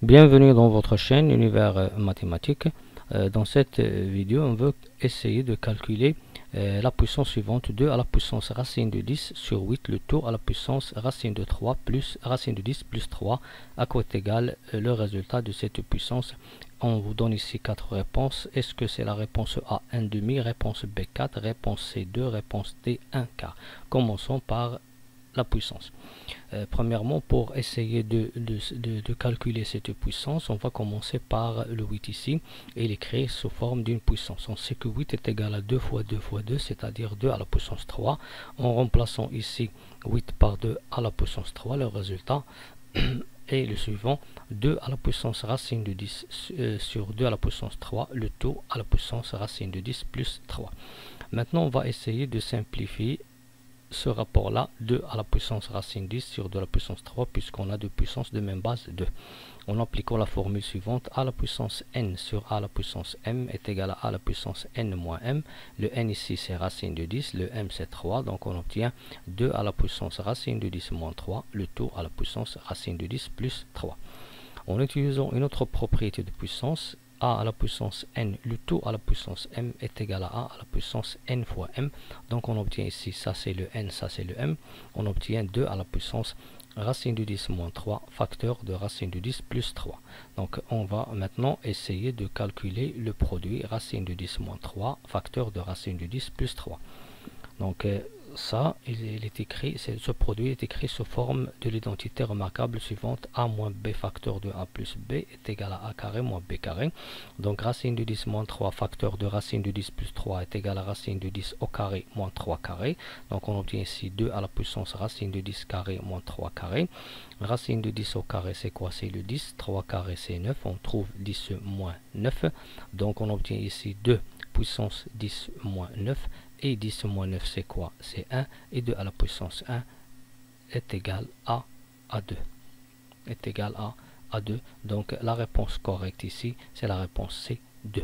Bienvenue dans votre chaîne Univers Mathématique. Dans cette vidéo, on veut essayer de calculer la puissance suivante: 2 à la puissance racine de 10 sur 8, le tout à la puissance racine de 3 plus racine de 10 plus 3, à quoi est égal le résultat de cette puissance. On vous donne ici 4 réponses. Est-ce que c'est la réponse A 1,5, réponse B 4, réponse C 2, réponse D 1 quart? Commençons par la puissance. Premièrement, pour essayer de calculer cette puissance, on va commencer par le 8 ici et l'écrire sous forme d'une puissance. On sait que 8 est égal à 2 fois 2 fois 2, c'est-à-dire 2 à la puissance 3. En remplaçant ici 8 par 2 à la puissance 3, le résultat est le suivant: 2 à la puissance racine de 10 sur 2 à la puissance 3, le tout à la puissance racine de 10 plus 3. Maintenant, on va essayer de simplifier ce rapport-là, 2 à la puissance racine 10 sur 2 à la puissance 3, puisqu'on a deux puissances de même base 2. En appliquant la formule suivante, a à la puissance n sur a à la puissance m est égal à la puissance n moins m. Le n ici c'est racine de 10, le m c'est 3, donc on obtient 2 à la puissance racine de 10 moins 3, le tout à la puissance racine de 10 plus 3. En utilisant une autre propriété de puissance, a à la puissance n, le tout à la puissance m est égal à a à la puissance n fois m. Donc on obtient ici, ça c'est le n, ça c'est le m. On obtient 2 à la puissance racine de 10 moins 3, facteur de racine de 10 plus 3. Donc on va maintenant essayer de calculer le produit racine de 10 moins 3, facteur de racine de 10 plus 3. Donc ça, il est écrit, ce produit est écrit sous forme de l'identité remarquable suivante: a moins b facteur de a plus b est égal à a carré moins b carré. Donc racine de 10 moins 3 facteur de racine de 10 plus 3 est égal à racine de 10 au carré moins 3 carré. Donc on obtient ici 2 à la puissance racine de 10 carré moins 3 carré. Racine de 10 au carré c'est quoi? C'est le 10, 3 carré c'est 9, on trouve 10 moins 9. Donc on obtient ici 2 puissance 10 moins 9. Et 10 moins 9 c'est quoi? C'est 1, et 2 à la puissance 1 est égal à 2. Est égal à 2. Donc la réponse correcte ici, c'est la réponse C, 2.